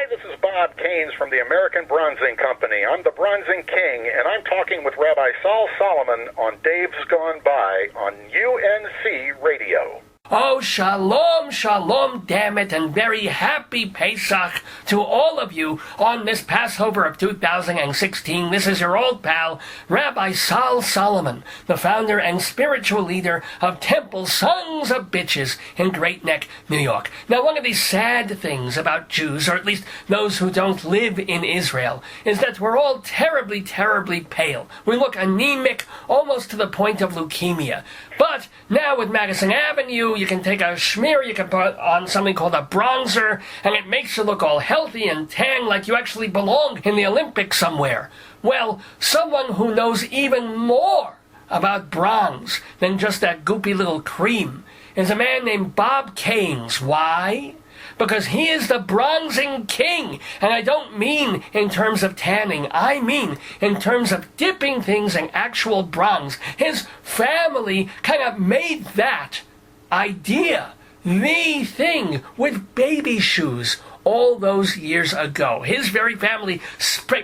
this is Bob Kaynes from the American Bronzing Company. I'm the Bronzing King, and I'm talking with Rabbi Saul Solomon on Dave's Gone By on UNC Radio. Oh, shalom, shalom, damn it, and very happy Pesach to all of you on this Passover of 2016. This is your old pal, Rabbi Saul Solomon, the founder and spiritual leader of Temple Sons of Bitches in Great Neck, New York. Now, one of the sad things about Jews, or at least those who don't live in Israel, is that we're all terribly, terribly pale. We look anemic, almost to the point of leukemia. But now with Madison Avenue, you can take a schmear, you can put on something called a bronzer, and it makes you look all healthy and tan like you actually belong in the Olympics somewhere. Well, someone who knows even more about bronze than just that goopy little cream is a man named Bob Kaynes. Why? Because he is the bronzing king. And I don't mean in terms of tanning. I mean in terms of dipping things in actual bronze. His family kind of made that idea the thing with baby shoes all those years ago. His very family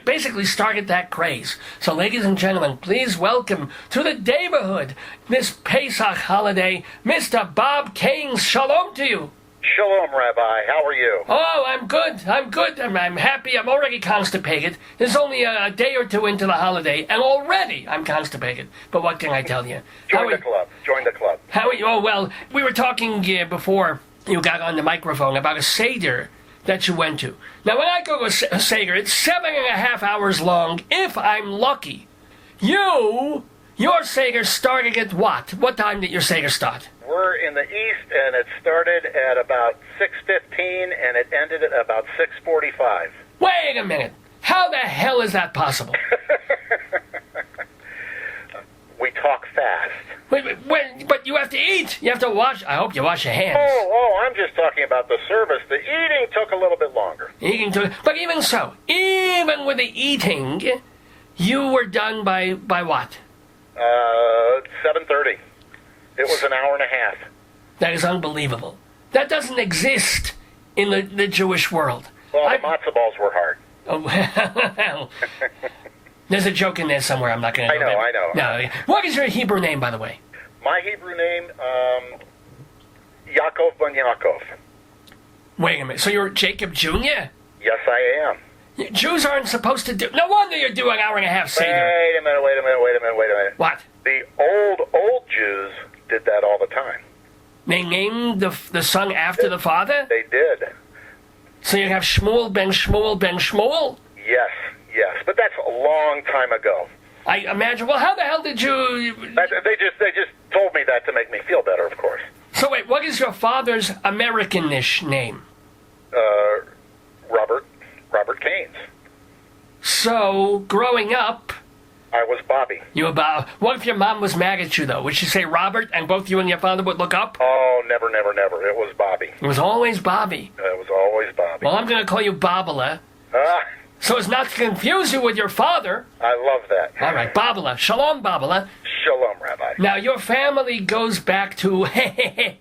basically started that craze. So ladies and gentlemen, please welcome to the neighborhood this Pesach holiday, Mr. Bob Kaynes. Shalom to you. Shalom, Rabbi. How are you? Oh, I'm good. I'm happy. I'm already constipated. There's only a day or two into the holiday, and already I'm constipated. But what can I tell you? Join the club. How are you? Oh, well, we were talking before you got on the microphone about a Seder that you went to. Now, when I go to a Seder, it's 7.5 hours long, if I'm lucky. Your Seder started at what? What time did your Seder start? We're in the east, and it started at about 6:15, and it ended at about 6:45. Wait a minute. How the hell is that possible? We talk fast. Wait, but you have to eat. You have to wash. I hope you wash your hands. Oh, I'm just talking about the service. The eating took a little bit longer. But even so, even with the eating, you were done by what? 7:30. It was an hour and a half. That is unbelievable. That doesn't exist in the Jewish world. Well, the matzo balls were hard. Oh, well. There's a joke in there somewhere. I'm not going to. I know. No. What is your Hebrew name, by the way? My Hebrew name, Yaakov ben Yaakov. Wait a minute. So you're Jacob Jr.? Yes, I am. Jews aren't supposed to do... No wonder you do an hour and a half Seder. Wait a minute. What? The old Jews did that all the time. They named the son after the father? They did. So you have Shmuel ben Shmuel ben Shmuel? Yes. But that's a long time ago. I imagine. Well, how the hell did you... They just told me that to make me feel better, of course. So wait, what is your father's Americanish name? Robert Kaynes. So, growing up... I was Bobby. You were Bob. What if your mom was mad at you, though? Would she say Robert, and both you and your father would look up? Oh, never. It was Bobby. It was always Bobby. It was always Bobby. Well, I'm going to call you Babala. So as not to confuse you with your father. I love that. All right, Babala. Shalom, Babala. Shalom, Rabbi. Now, your family goes back to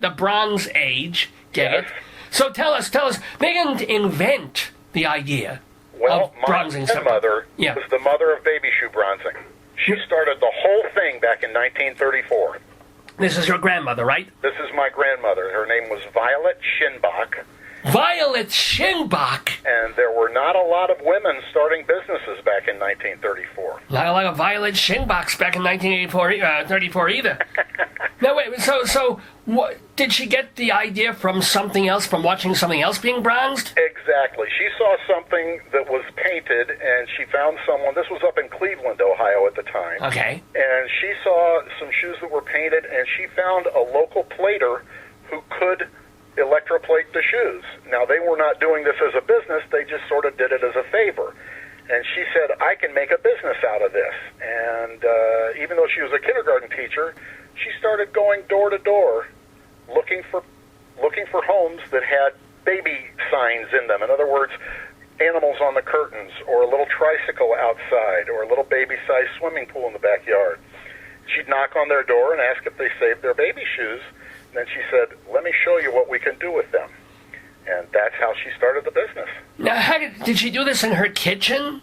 the Bronze Age. Get it? So tell us, they didn't invent the idea of bronzing something. My grandmother was the mother of baby shoe bronzing. She started the whole thing back in 1934. This is your grandmother, right? This is my grandmother. Her name was Violet Shinbach. Violet Shinbach? And there were not a lot of women starting businesses back in 1934. Not a lot of Violet Shinbachs back in 1934 either. No, wait, so what, did she get the idea from something else, from watching something else being bronzed? Exactly. She saw something that was painted, and she found someone, this was up in Cleveland, Ohio at the time. Okay. And she saw some shoes that were painted, and she found a local plater who could electroplate the shoes. Now, they were not doing this as a business, they just sort of did it as a favor. And she said, I can make a business out of this. And even though she was a kindergarten teacher, she started going door to door looking for homes that had baby signs in them. In other words, animals on the curtains, or a little tricycle outside, or a little baby-sized swimming pool in the backyard. She'd knock on their door and ask if they saved their baby shoes. And then she said, let me show you what we can do with them. And that's how she started the business. Now, did she do this in her kitchen?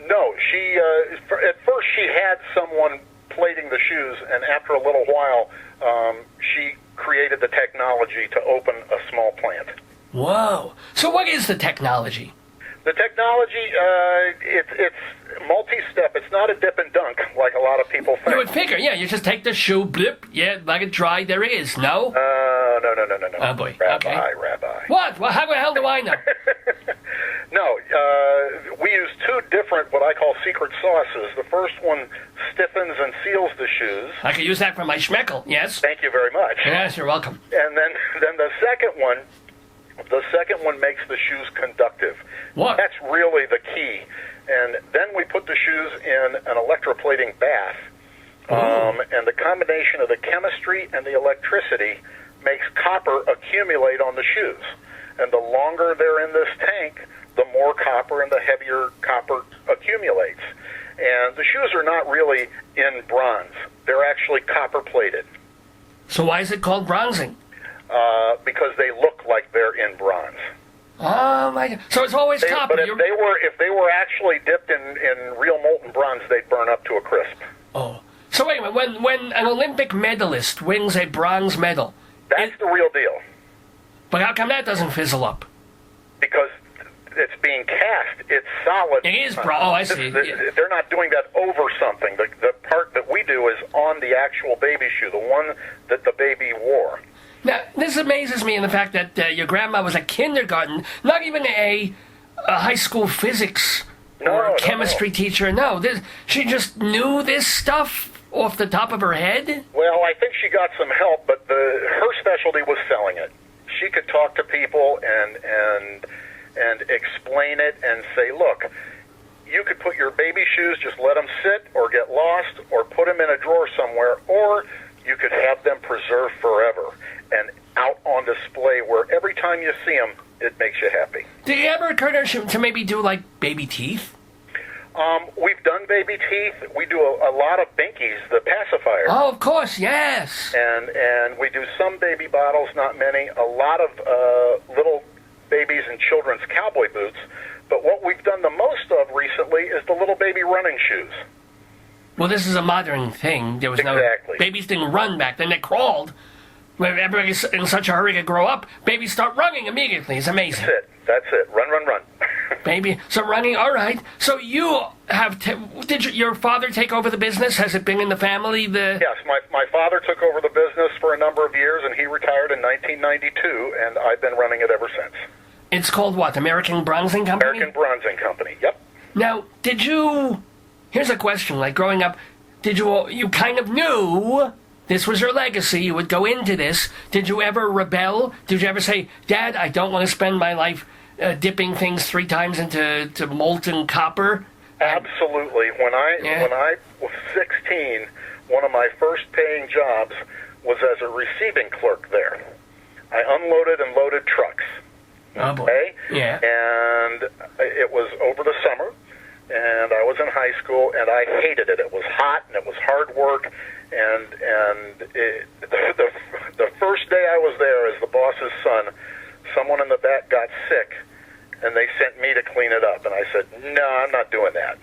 No, she at first she had someone plating the shoes, and after a little while, she created the technology to open a small plant. Whoa! So what is the technology? The technology, it's multi-step. It's not a dip and dunk like a lot of people think. You would figure, yeah. You just take the shoe, blip, yeah, let it dry. There it is. No. No. Oh boy. Rabbi, okay. Rabbi. What? Well, how the hell do I know? No, we use two different, what I call secret sauces. The first one stiffens and seals the shoes. I could use that for my schmeckle. Yes. Thank you very much. Yes, you're welcome. And then the second one makes the shoes conductive. What? That's really the key. And then we put the shoes in an electroplating bath. And the combination of the chemistry and the electricity makes copper accumulate on the shoes. And the longer they're in this tank, the more copper and the heavier copper accumulates. And the shoes are not really in bronze. They're actually copper-plated. So why is it called bronzing? Because they look like they're in bronze. Oh my God! So it's always copper. But if they were actually dipped in real molten bronze, they'd burn up to a crisp. Oh, so wait a minute. When an Olympic medalist wins a bronze medal, that's the real deal. But how come that doesn't fizzle up? Because it's being cast. It's solid. It is bronze. Oh, I see. They're not doing that over something. The part that we do is on the actual baby shoe, the one that the baby wore. Now, this amazes me in the fact that your grandma was a kindergarten, not even a high school physics or chemistry teacher. No, she just knew this stuff off the top of her head? Well, I think she got some help, but her specialty was selling it. She could talk to people and explain it and say, look, you could put your baby shoes, just let them sit or get lost or put them in a drawer somewhere, or you could have them preserved forever and out on display where every time you see them, it makes you happy. Did it ever occur to her to maybe do, like, baby teeth? We've done baby teeth. We do a lot of binkies, the pacifier. Oh, of course, yes. And we do some baby bottles, not many. A lot of little babies and children's cowboy boots. But what we've done the most of recently is the little baby running shoes. Well, this is a modern thing. There was exactly. No... Babies didn't run back then. They crawled. When everybody's in such a hurry to grow up, babies start running immediately. It's amazing. That's it. Run. Baby, so running, all right. So you have... Did your father take over the business? Has it been in the family? Yes, my father took over the business for a number of years, and he retired in 1992, and I've been running it ever since. It's called what? American Bronzing Company? American Bronzing Company, yep. Now, did you... Here's a question. Like, growing up, did you kind of knew... This was your legacy. You would go into this. Did you ever rebel? Did you ever say, Dad, I don't want to spend my life dipping things 3 times into molten copper? Absolutely. When I was 16, one of my first paying jobs was as a receiving clerk there. I unloaded and loaded trucks. Oh, boy. Okay? Yeah. And it was over the summer, and I was in high school, and I hated it. It was hot, and it was hard work. And the first day I was there as the boss's son, someone in the back got sick, and they sent me to clean it up. And I said, no, I'm not doing that.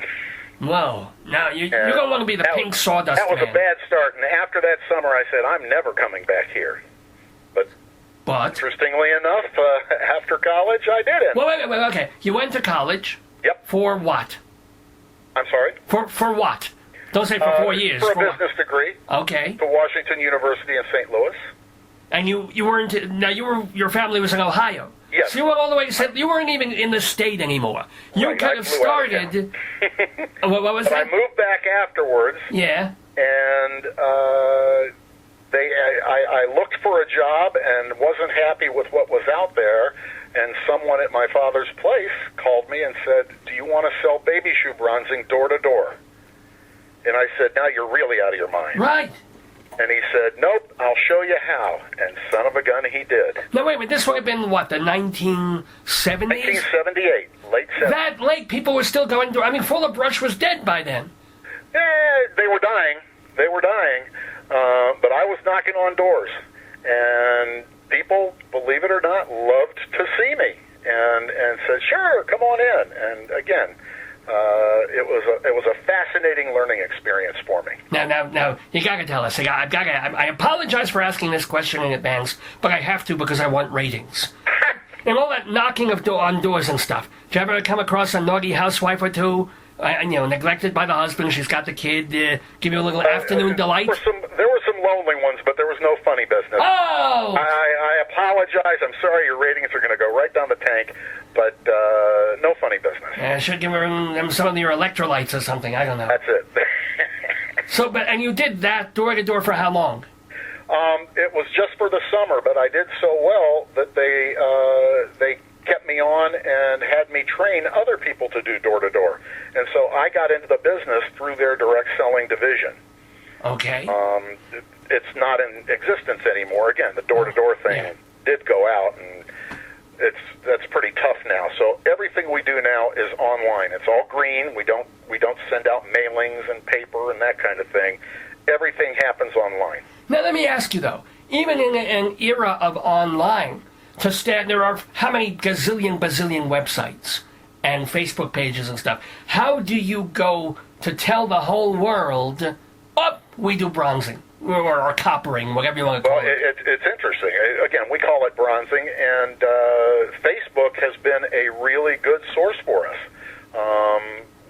Whoa. Now, you don't want to be the pink sawdust man. That was man. a bad start. And after that summer, I said, I'm never coming back here. But interestingly enough, after college, I did it. Well, wait, okay. You went to college. Yep. For what? I'm sorry? For what? Don't say for 4 years. For a business degree. Okay. To Washington University in St. Louis. And you weren't... Now, your family was in Ohio. Yes. So you went all the way... You weren't even in the state anymore. You kind of started... What was that? I moved back afterwards. Yeah. And I looked for a job and wasn't happy with what was out there. And someone at my father's place called me and said, do you want to sell baby shoe bronzing door to door? And I said, now you're really out of your mind. Right. And he said, nope, I'll show you how. And son of a gun, he did. Now, wait a minute, this would have been, what, the 1970s? 1978, late 70s. That late, people were still going through... I mean, Fuller Brush was dead by then. They were dying. But I was knocking on doors. And people, believe it or not, loved to see me. And and said, "Sure, come on in." And again, it was a fascinating learning experience for me. Now, you gotta tell us. I apologize for asking this question in advance, but I have to because I want ratings. And all that knocking on doors and stuff. Did you ever come across a naughty housewife or two? Neglected by the husband, she's got the kid, give you a little afternoon delight? There were some lonely ones, but there was no funny business. Oh! I apologize. I'm sorry your ratings are going to go right down the tank, but no funny business. I should give them some of your electrolytes or something. I don't know. That's it. And you did that door to door for how long? It was just for the summer, but I did so well that they kept me on and had me train other people to do door-to-door. And so I got into the business through their direct selling division. Okay. It's not in existence anymore. Again, the door-to-door thing did go out, and that's pretty tough now. So everything we do now is online. It's all green. We don't send out mailings and paper and that kind of thing. Everything happens online. Now let me ask you though, even in an era of online, there are how many bazillion websites and Facebook pages and stuff. How do you go to tell the whole world, we do bronzing or coppering, whatever you want to call it? It's interesting. Again, we call it bronzing, and Facebook has been a really good source for us.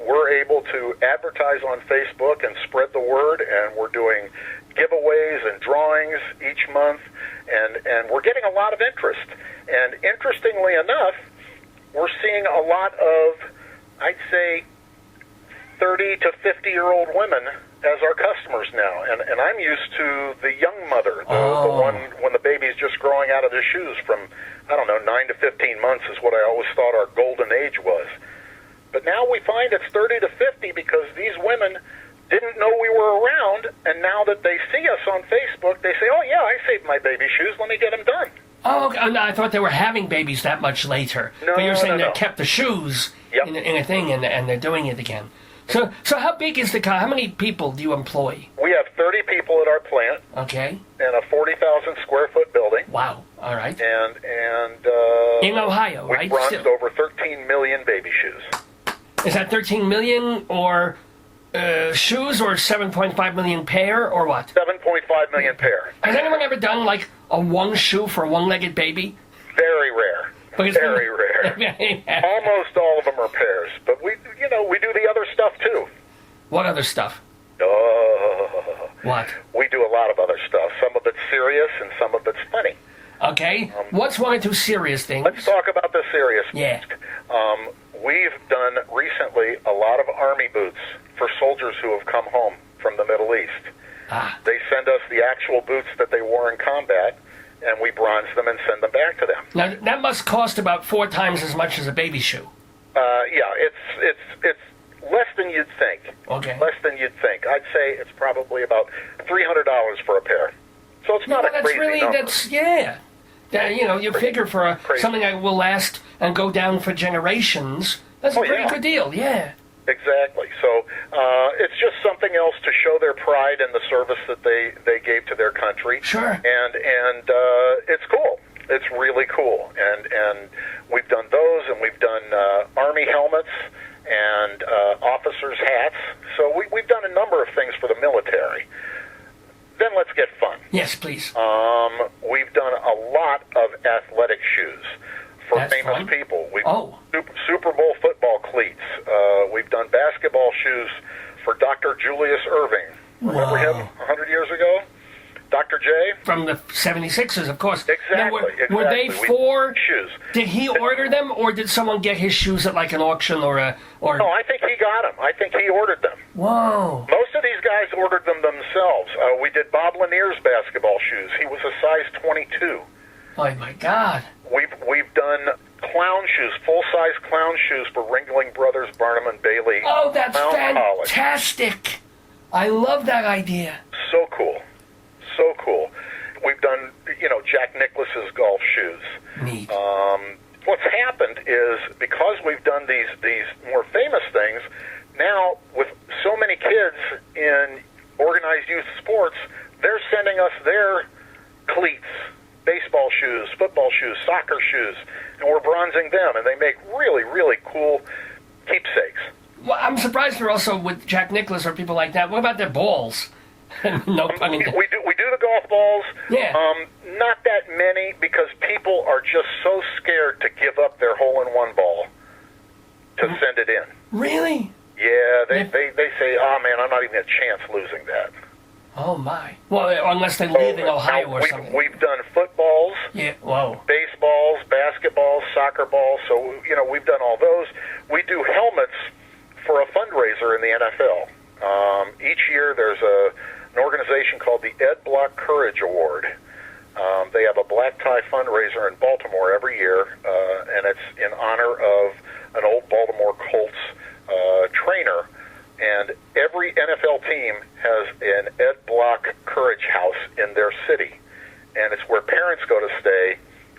We're able to advertise on Facebook and spread the word, and we're doing giveaways and drawings each month, and we're getting a lot of interest. And interestingly enough, we're seeing a lot of, I'd say, 30 to 50-year-old women as our customers now. And I'm used to the young mother, the one when the baby's just growing out of the shoes from, 9 to 15 months is what I always thought our golden age was. But now we find it's 30 to 50 because these women didn't know we were around, and now that they see us on Facebook, they say, "Oh, yeah, I saved my baby shoes. Let me get them done." Oh, no, I thought they were having babies that much later. No, but you're saying no. they kept the shoes Yep. in a thing, and they're doing it again. So how big is the car? How many people do you employ? We have 30 people at our plant. Okay. In a 40,000 square foot building. Wow. All right. And in Ohio, we've right? bronzed over 13 million baby shoes. Is that 13 million or shoes, or 7.5 million pair, or what? 7.5 million pair. Has anyone ever done like a one shoe for a one-legged baby? Very rare. Very rare. Almost all of them are pairs, but we do the other stuff too. What other stuff? What? We do a lot of other stuff. Some of it's serious and some of it's funny. Okay. What's one or two serious things? Let's talk about the serious Yeah. We've done recently a lot of Army boots for soldiers who have come home from the Middle East. They send us the actual boots that they wore in combat, and we bronze them and send them back to them. Now, that must cost about 4 times as much as a baby shoe. It's less than you'd think. Okay. Less than you'd think. I'd say it's probably about $300 for a pair. So it's not a crazy number. You figure for something that will last and go down for generations, that's a pretty good deal, yeah. Exactly. So it's just something else to show their pride in the service that they gave to their country. Sure. And it's cool. It's really cool. And we've done those, and we've done Army helmets and officers' hats. So we've done a number of things for the military. Then let's get fun. Yes, please. We've done a lot of athletic shoes for famous people. Super Bowl football cleats. We've done basketball shoes for Dr. Julius Erving. Remember him 100 years ago? Dr. J? From the 76ers, of course. Exactly. Now, were they for shoes? Did he order them, or did someone get his shoes at like an auction or? No, I think he got them. I think he ordered them. Whoa. Most of these guys ordered them themselves. We did Bob Lanier's basketball shoes. He was a size 22. Oh my God. We've done clown shoes, full-size clown shoes for Ringling Brothers, Barnum and Bailey. Oh, that's College. fantastic! I love that idea. So cool. So cool. We've done, Jack Nicklaus's golf shoes. Neat. What's happened is because we've done these more famous things, now with so many kids in organized youth sports, they're sending us their cleats baseball shoes, football shoes, soccer shoes, and we're bronzing them, and they make really, really cool keepsakes. Well, I'm surprised they're also with Jack Nicklaus or people like that. What about their balls? No pun intended. We do the golf balls. Yeah. Not that many, because people are just so scared to give up their hole-in-one ball to send it in. Really? Yeah, they say, oh man, I'm not even a chance losing that. Oh my. Well, unless they live in Ohio or something. We've done footballs, whoa, baseballs, basketballs, soccer balls, so, we've done all those. We do helmets for a fundraiser in the NFL. Each year there's an organization called the Ed Block Courage Award. They have a black tie fundraiser in Baltimore every year, and it's in honor of an old Baltimore Colts trainer. And every NFL team has an Ed Block Courage House in their city, and it's where parents go to stay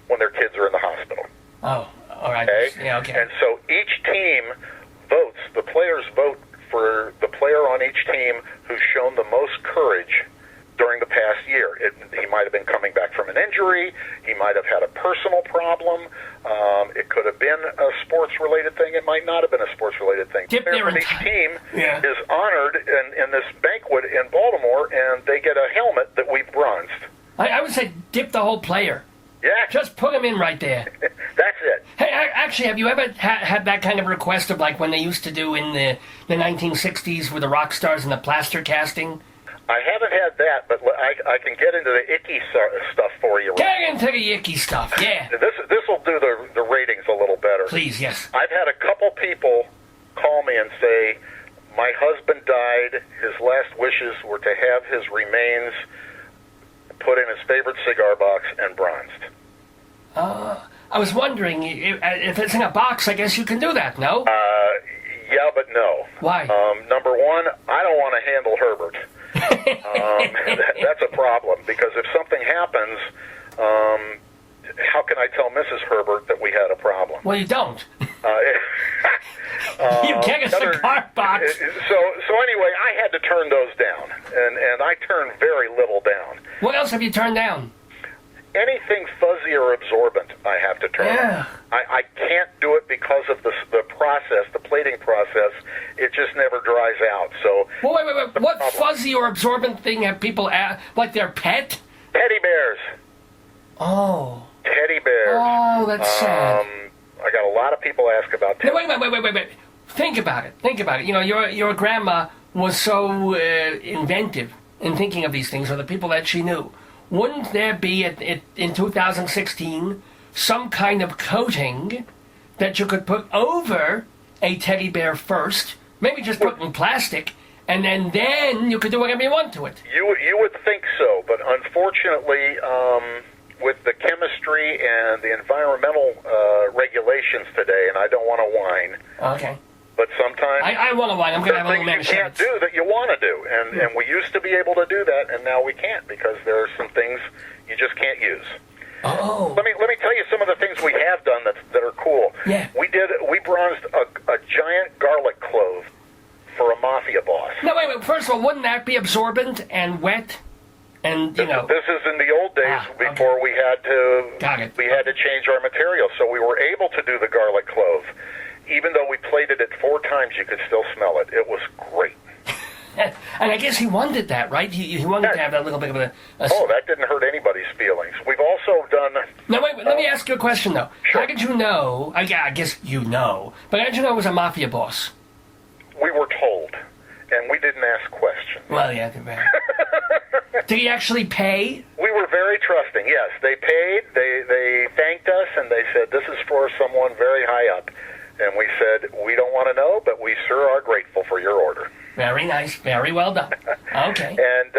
when their kids are in the hospital. Oh, all right. Okay? Yeah, okay. And so each team votes, the players vote for the player on each team who's shown the most courage during the past year. He might have been coming back from an injury. He might have had a personal problem. It could have been a sports-related thing. It might not have been a sports-related thing. Dip Player from each team is honored in this banquet in Baltimore, and they get a helmet that we've bronzed. I would say dip the whole player. Yeah. Just put him in right there. That's it. Hey, actually, have you ever had that kind of request of like when they used to do in the 1960s with the rock stars and the plaster casting? I haven't had that, but I can get into the icky stuff for you. Get into the icky stuff, yeah. This will do the ratings a little better. Please, yes. I've had a couple people call me and say, my husband died, his last wishes were to have his remains put in his favorite cigar box and bronzed. I was wondering, if it's in a box, I guess you can do that, no? Yeah, but no. Why? Number one, I don't want to handle Herbert. That's a problem, because if something happens, how can I tell Mrs. Herbert that we had a problem? Well, you don't. You get a cigar box. So anyway, I had to turn those down, and I turned very little down. What else have you turned down? Anything fuzzy or absorbent, I have to turn. Yeah. I can't do it because of the process, the plating process. It just never dries out. So. Well, wait. What fuzzy or absorbent thing have people like their pet? Teddy bears. Oh. Teddy bears. Oh, that's sad. I got a lot of people ask about teddy. Wait. Think about it. You know, your grandma was so inventive in thinking of these things, or the people that she knew. Wouldn't there be, in 2016, some kind of coating that you could put over a teddy bear first, maybe just put in plastic, and then you could do whatever you want to it? You would think so, but unfortunately, with the chemistry and the environmental regulations today, and I don't want to whine. Okay. But sometimes I want to whine. I'm going to have a little things you can't do that you want to do, and we used to be able to do that, and now we can't, because there are some things you just can't use. Oh. Let me tell you some of the things we have done that are cool. Yeah. We bronzed a giant garlic clove for a mafia boss. No, wait. First of all, wouldn't that be absorbent and wet? And This is in the old days before we had to change our material, so we were able to do the garlic clove. Even though we plated it 4 times, you could still smell it. It was great. And I guess he wanted that, right? He wanted to have that little bit of a... Oh, that didn't hurt anybody's feelings. We've also done... No, wait, let me ask you a question, though. Sure. How did you know... I guess you know. But how did you know it was a mafia boss? We were told, and we didn't ask questions. Well, yeah. Did he actually pay? We were very trusting, yes. They paid, they thanked us, and they said, this is for someone very high up. And we said, we don't want to know, but we sure are grateful for your order. Very nice. Very well done. Okay. And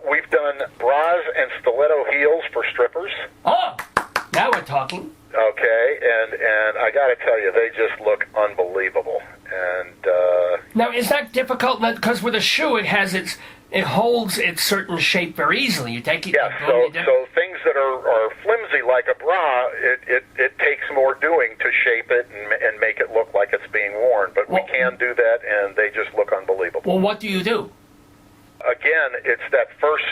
we've done bras and stiletto heels for strippers. Oh, now we're talking. Okay, and I got to tell you, they just look unbelievable. And now, is that difficult? Because with a shoe, it holds its certain shape very easily. You take it. Yeah. So things that are flimsy like a bra, it takes more doing to shape it and make it look like it's being worn. But we can do that, and they just look unbelievable. Well, what do you do? again, it's that first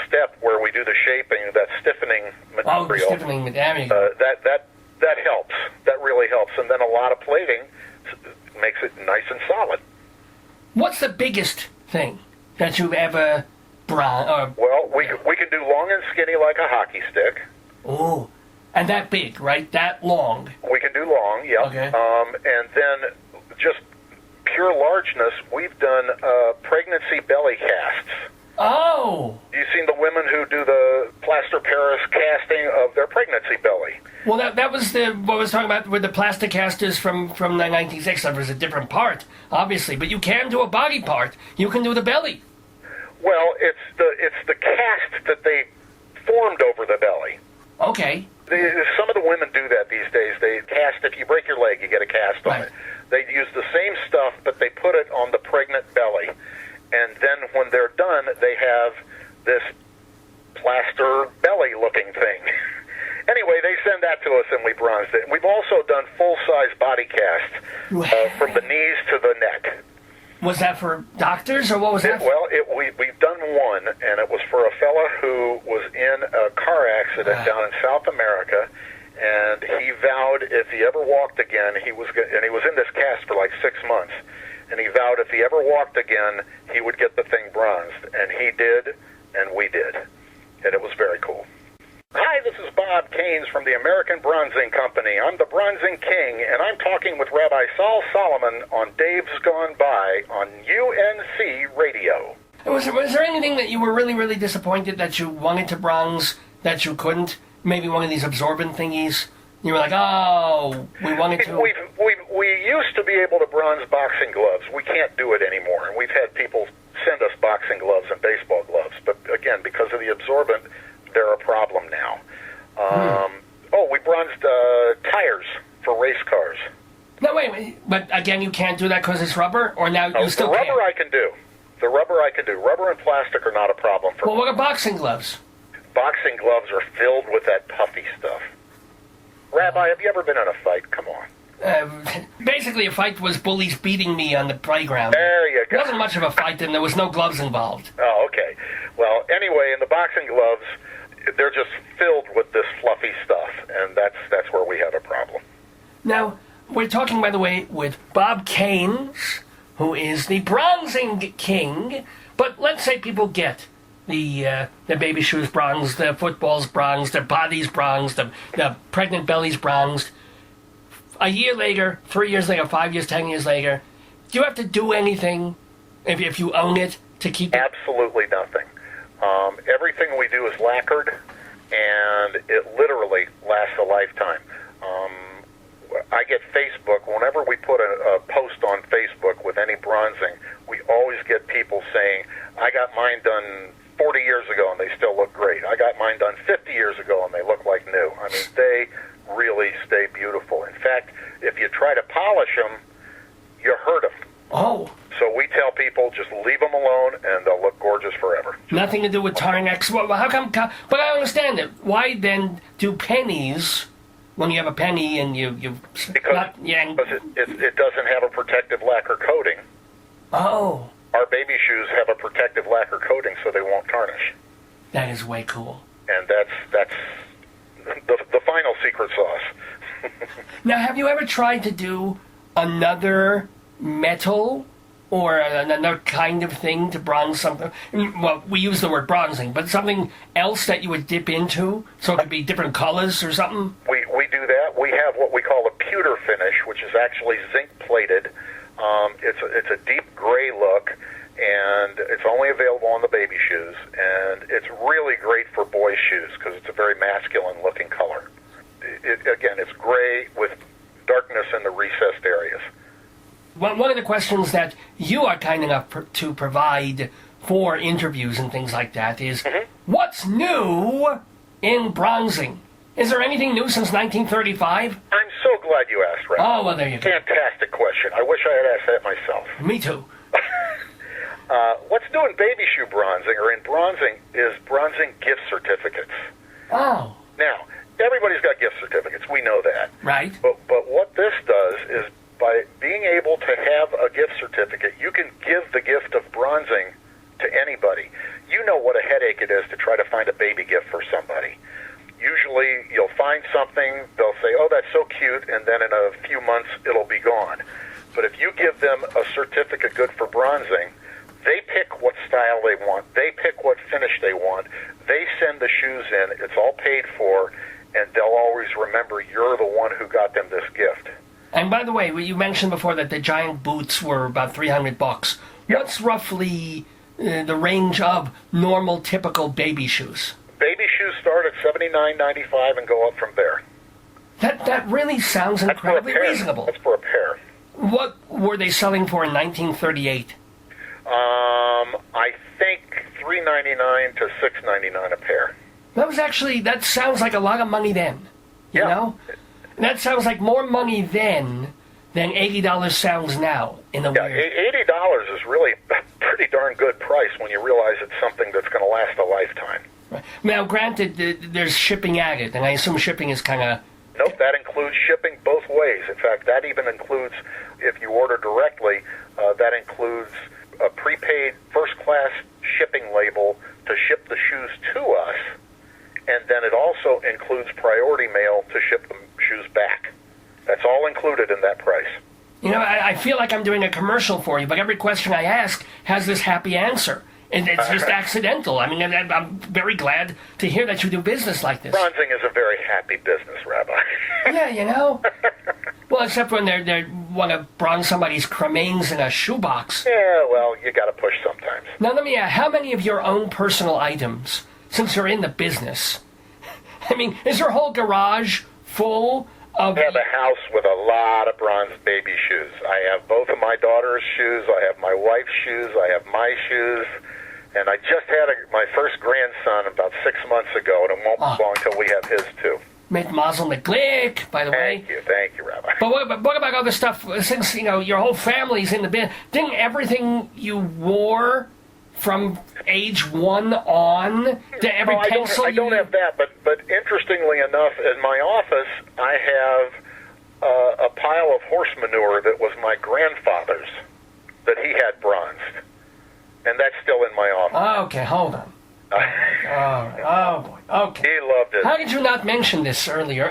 step where we do the shaping, that stiffening material. Oh, the stiffening material. That helps. That really helps. And then a lot of plating makes it nice and solid. What's the biggest thing that you've ever bronzed? Well, we can do long and skinny like a hockey stick. Oh, and that big, right? That long. We can do long, yeah. Okay. And then just pure largeness, we've done pregnancy belly casts. Oh! You've seen the women who do the plaster Paris casting of their pregnancy belly. Well, that was what I was talking about with the plastic casters from the 1960s. That was a different part, obviously, but you can do a body part. You can do the belly. Well, it's the cast that they formed over the belly. Okay. Some of the women do that these days. They cast, if you break your leg, you get a cast on it. They use the same stuff, but they put it on the pregnant belly. And then when they're done, they have this plaster belly-looking thing. Anyway, they send that to us, and we bronzed it. We've also done full-size body casts from the knees to the neck. Was that for doctors, or what was that? Well, we've done one, and it was for a fella who was in a car accident down in South America, and he vowed if he ever walked again, and he was in this cast for like 6 months, and he vowed if he ever walked again, he would get the thing bronzed, and he did, and we did, and it was very cool. Hi, this is Bob Kaynes from the American Bronzing Company. I'm the Bronzing King, and I'm talking with Rabbi Saul Solomon on Dave's Gone By on UNC Radio. Was there anything that you were really, really disappointed that you wanted to bronze that you couldn't? Maybe one of these absorbent thingies? You were like, oh, we wanted to... We used to be able to bronze boxing gloves. We can't do it anymore, and we've had people send us boxing gloves and baseball gloves, but again, because of the absorbent, they're a problem now. We bronzed tires for race cars. No, wait, but again, you can't do that because it's rubber? Or now you still can? The rubber I can do. The rubber I can do. Rubber and plastic are not a problem for me. Well, what are boxing gloves? Boxing gloves are filled with that puffy stuff. Rabbi, have you ever been in a fight? Come on. Basically, a fight was bullies beating me on the playground. There you go. It wasn't much of a fight, and there was no gloves involved. Oh, okay. Well, anyway, in the boxing gloves, they're just filled with this fluffy stuff, and that's where we have a problem. Now, we're talking, by the way, with Bob Kaynes, who is the Bronzing King, but let's say people get the baby shoes bronzed, the footballs bronzed, their bodies bronzed, the pregnant bellies bronzed. A year later, 3 years later, 5 years, 10 years later, do you have to do anything if you own it to keep it? Absolutely nothing. Everything we do is lacquered, and it literally lasts a lifetime. I get Facebook. Whenever we put a post on Facebook with any bronzing, we always get people saying, I got mine done 40 years ago, and they still look great. I got mine done 50 years ago, and they look like new. I mean, they really stay beautiful. In fact, if you try to polish them, you hurt them. Oh. So we tell people, just leave them alone, and they'll look gorgeous forever. Nothing to do with Tarnex. Well, how come? But I understand it. Why then do pennies, when you have a penny and you because it doesn't have a protective lacquer coating. Oh. Our baby shoes have a protective lacquer coating, so they won't tarnish. That is way cool. And that's the final secret sauce. Now, have you ever tried to do another metal or another kind of thing to bronze something? Well, we use the word bronzing, but something else that you would dip into, so it could be different colors or something? We do that. We have what we call a pewter finish, which is actually zinc-plated. It's a deep gray look, and it's only available on the baby shoes, and it's really great for boys' shoes because it's a very masculine-looking color. Again, it's gray with darkness in the recessed areas. Well, one of the questions that you are kind enough to provide for interviews and things like that is, what's new in bronzing? Is there anything new since 1935? I'm so glad you asked, Rabbi. Oh, well, there you go. Fantastic question. I wish I had asked that myself. Me too. What's new in baby shoe bronzing, or in bronzing, is bronzing gift certificates. Oh. Now, everybody's got gift certificates. We know that. Right. But what this does is, by being able to have a gift certificate, you can give the gift of bronzing to anybody. be gone. But if you give them a certificate good for bronzing, they pick what style they want. They pick what finish they want. They send the shoes in. It's all paid for, and they'll always remember you're the one who got them this gift. And by the way, you mentioned before that the giant boots were about $300. Yep. What's roughly the range of normal, typical baby shoes? Baby shoes start at $79.95 and go up from there. That really sounds incredibly reasonable. That's for a pair. What were they selling for in 1938? I think $3.99 to $6.99 a pair. That sounds like a lot of money then. You know? That sounds like more money then than $80 sounds now in a weird. $80 is really a pretty darn good price when you realize it's something that's going to last a lifetime. Right. Now, granted, there's shipping added, and I assume shipping is kind of... Nope, that includes shipping both ways. In fact, that even includes, if you order directly, that includes a prepaid first-class shipping label to ship the shoes to us, and then it also includes priority mail to ship the shoes back. That's all included in that price. You know, I feel like I'm doing a commercial for you, but every question I ask has this happy answer. And it's just accidental. I mean, I'm very glad to hear that you do business like this. Bronzing is a very happy business, Rabbi. Yeah, you know. Well, except when they want to bronze somebody's cremains in a shoebox. Yeah, well, you got to push sometimes. Now, let me ask, how many of your own personal items, since you're in the business, I mean, is your whole garage full of... I have a house with a lot of bronze baby shoes. I have both of my daughter's shoes. I have my wife's shoes. I have my shoes. And I just had my first grandson about 6 months ago, and it won't be long till we have his, too. Mit Mazel McGlick, by the way. Thank you, Rabbi. But what about other stuff? Since, you know, your whole family's in the business, didn't everything you wore from age 1 on, every pencil I don't have that, but interestingly enough, in my office, I have a pile of horse manure that was my grandfather's that he had bronzed. And that's still in my office. Okay, hold on. Oh, boy. Okay. He loved it. How did you not mention this earlier?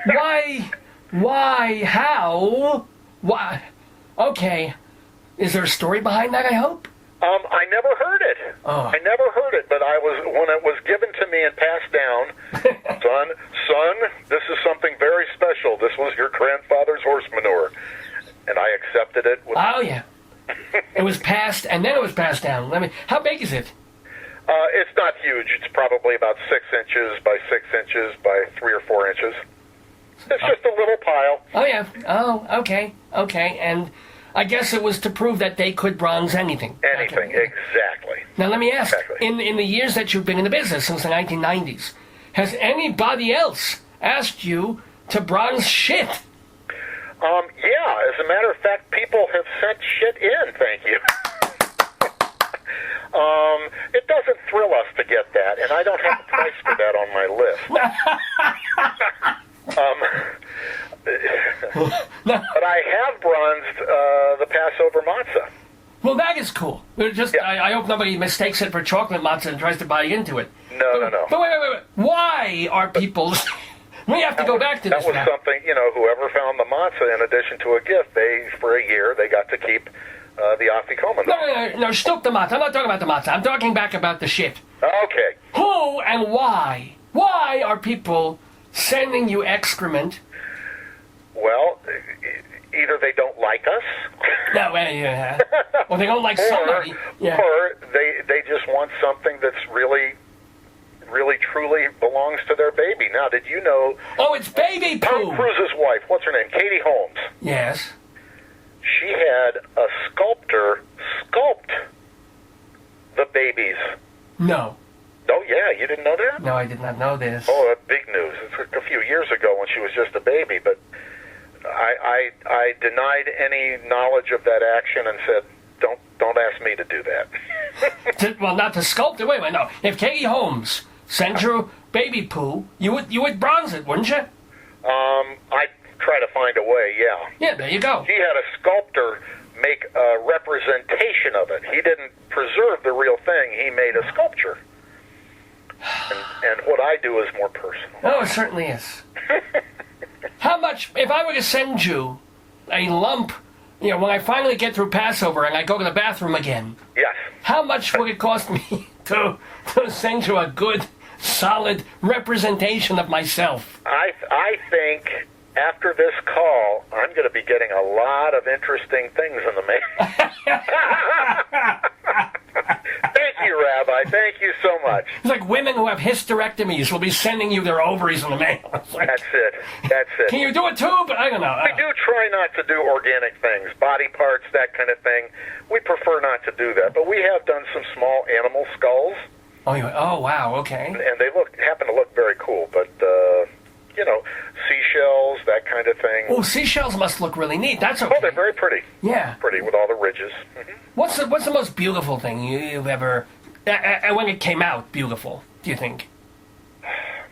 Why? How? Why? Okay. Is there a story behind that, I hope? I never heard it. Oh. I never heard it, but when it was given to me and passed down, son, this is something very special. This was your grandfather's horse manure. And I accepted it. Oh, yeah. It was passed, and then it was passed down. How big is it? It's not huge. It's probably about 6 inches by 6 inches by 3 or 4 inches. It's just a little pile. Oh, yeah. Oh, okay. And I guess it was to prove that they could bronze anything. Anything, exactly. Now, let me ask, in the years that you've been in the business, since the 1990s, has anybody else asked you to bronze shit? Yeah, as a matter of fact, people have sent shit in, thank you. It doesn't thrill us to get that, and I don't have a price for that on my list. But I have bronzed the Passover matzah. Well, that is cool. I hope nobody mistakes it for chocolate matzah and tries to buy into it. No. But wait. Why are people... We have to go back to this. That was something, whoever found the matzah in addition to a gift, for a year, they got to keep the afikoman. No, stop the matzah. I'm not talking about the matzah. I'm talking back about the shit. Okay. Who and why? Why are people sending you excrement? Well, either they don't like us. No, or they don't like somebody. Yeah. Or they just want something that's really truly belongs to their baby. Now, did you know... Oh, it's baby poo! Tom Cruise's wife, what's her name? Katie Holmes. Yes. She had a sculptor sculpt the babies. No. Oh, yeah, you didn't know that? No, I did not know this. Oh, big news. It's a few years ago when she was just a baby, but I denied any knowledge of that action and said, don't ask me to do that. Well, not to sculpt it. Wait, no. If Katie Holmes sent you baby poo, you would bronze it, wouldn't you? I'd try to find a way, yeah. Yeah, there you go. He had a sculptor make a representation of it. He didn't preserve the real thing. He made a sculpture. And what I do is more personal. Oh, it certainly is. How much, if I were to send you a lump, when I finally get through Passover and I go to the bathroom again, Yes. how much would it cost me to send you a good, solid representation of myself? I think after this call, I'm going to be getting a lot of interesting things in the mail. Thank you, Rabbi. Thank you so much. It's like women who have hysterectomies will be sending you their ovaries in the mail. Like, That's it. can you do it too? But I don't know. We do try not to do organic things, body parts, that kind of thing. We prefer not to do that, but we have done some small animal skulls. Oh, wow, okay. And they happen to look very cool, but, seashells, that kind of thing. Oh, seashells must look really neat. That's okay. Oh, they're very pretty. Yeah. Pretty with all the ridges. Mm-hmm. What's the most beautiful thing you've ever, when it came out, beautiful, do you think?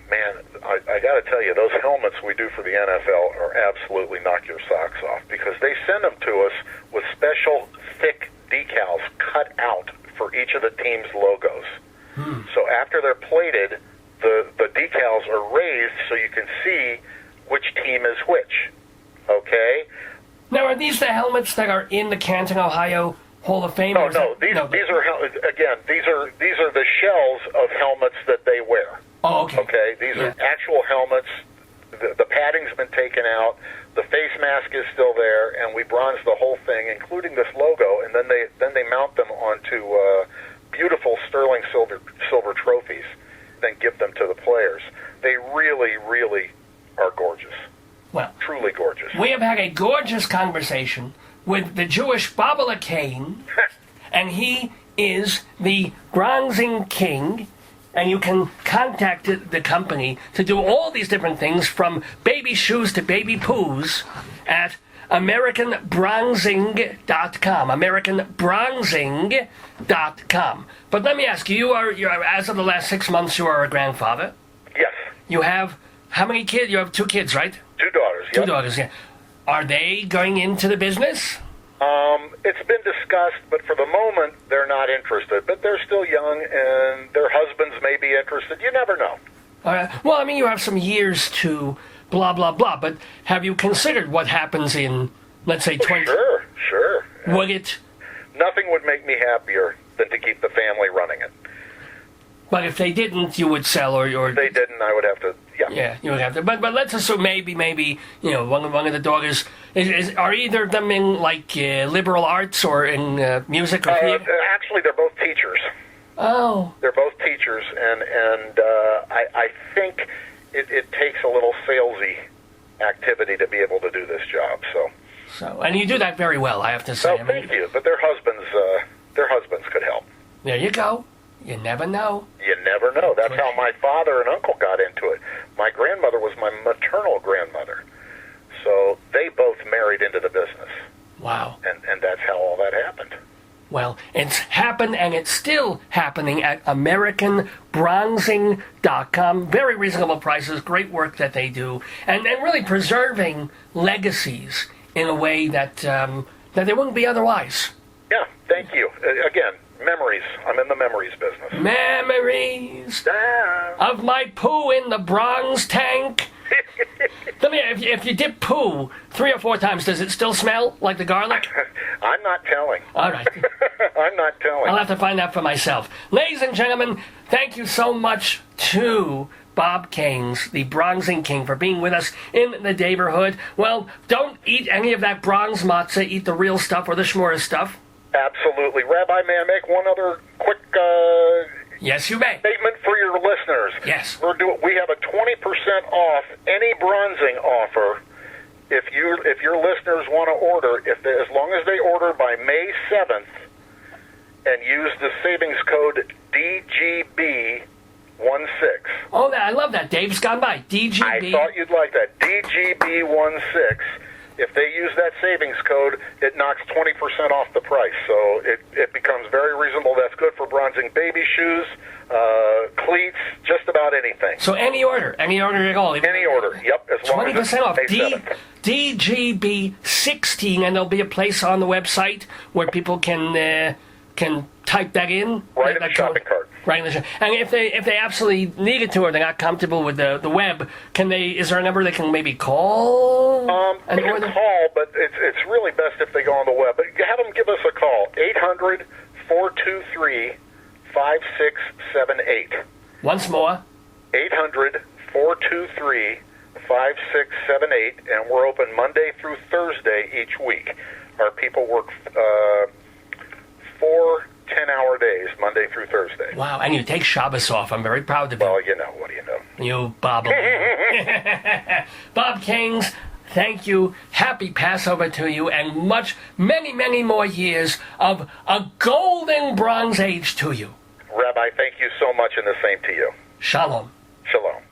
Man, I got to tell you, those helmets we do for the NFL are absolutely knock your socks off because they send them to us with special thick decals cut out for each of the team's logos. So after they're plated, the decals are raised so you can see which team is which. Okay? Now, are these the helmets that are in the Canton, Ohio Hall of Fame? No. These are these are the shells of helmets that they wear. Oh, okay. Okay, these are actual helmets. The padding's been taken out. The face mask is still there, and we bronze the whole thing, including this logo. And then they mount them onto beautiful sterling silver trophies. Then give them to the players. They really, really are gorgeous. Well, truly gorgeous. We have had a gorgeous conversation with the Jewish Babala Kaynes, and he is the Bronzing King. And you can contact the company to do all these different things, from baby shoes to baby poos, at AmericanBronzing.com. AmericanBronzing.com. But let me ask you, you're as of the last 6 months, you are a grandfather. Yes. You have how many kids? You have 2 kids, right? 2 daughters. Two daughters. Yeah. Are they going into the business? It's been discussed, but for the moment, they're not interested. But they're still young, and their husbands may be interested. You never know. Well, I mean, you have some years to blah, blah, blah, but have you considered what happens in, let's say, 20... Sure. Would it... Nothing would make me happier than to keep the family running it. But if they didn't, you would sell, or If they didn't, I would have to... Yeah, you would have to. But let's assume maybe one of the daughters are either of them in like liberal arts or in music or theater? Actually, they're both teachers. Oh, they're both teachers, and I think it takes a little salesy activity to be able to do this job. So and you do that very well, I have to say. No, thank you. But their husbands could help. There you go. You never know. You never know. That's how my father and uncle got into it. My grandmother was my maternal grandmother. So they both married into the business. Wow. And that's how all that happened. Well, it's happened, and it's still happening at AmericanBronzing.com. Very reasonable prices, great work that they do, and really preserving legacies in a way that they wouldn't be otherwise. Yeah, thank you. Again, memories. I'm in the memories business. Memories of my poo in the bronze tank. If you dip poo 3 or 4 times, does it still smell like the garlic? I'm not telling. All right. I'm not telling. I'll have to find out for myself. Ladies and gentlemen, thank you so much to Bob Kaynes, the Bronzing King, for being with us in the neighborhood. Well, don't eat any of that bronze matzah. Eat the real stuff or the shmura stuff. Absolutely. Rabbi, may I make one other quick yes, you may. statement for your listeners? Yes. We have a 20% off any bronzing offer if your listeners want to order, as long as they order by May 7th and use the savings code DGB16. Oh, I love that. Dave's gone by. DGB. I thought you'd like that. DGB16. If they use that savings code, it knocks 20% off the price. So it becomes very reasonable. That's good for bronzing baby shoes, cleats, just about anything. So any order at all. Any order, yep. As long 20% as off. May 7th. DGB16, and there'll be a place on the website where people can type that in. Right in the shopping cart. writing the show. And if they absolutely needed to, or they're not comfortable with the web, can they? Is there a number they can maybe call? They can call, but it's really best if they go on the web. But have them give us a call, 800-423-5678. Once more. 800-423-5678, and we're open Monday through Thursday each week. Our people work 4 10-hour days, Monday through Thursday. Wow, and you take Shabbos off. I'm very proud of you. Well, you know, what do you know? You Bob. Bob Kaynes, thank you. Happy Passover to you, and many, many more years of a golden Bronze Age to you. Rabbi, thank you so much, and the same to you. Shalom. Shalom.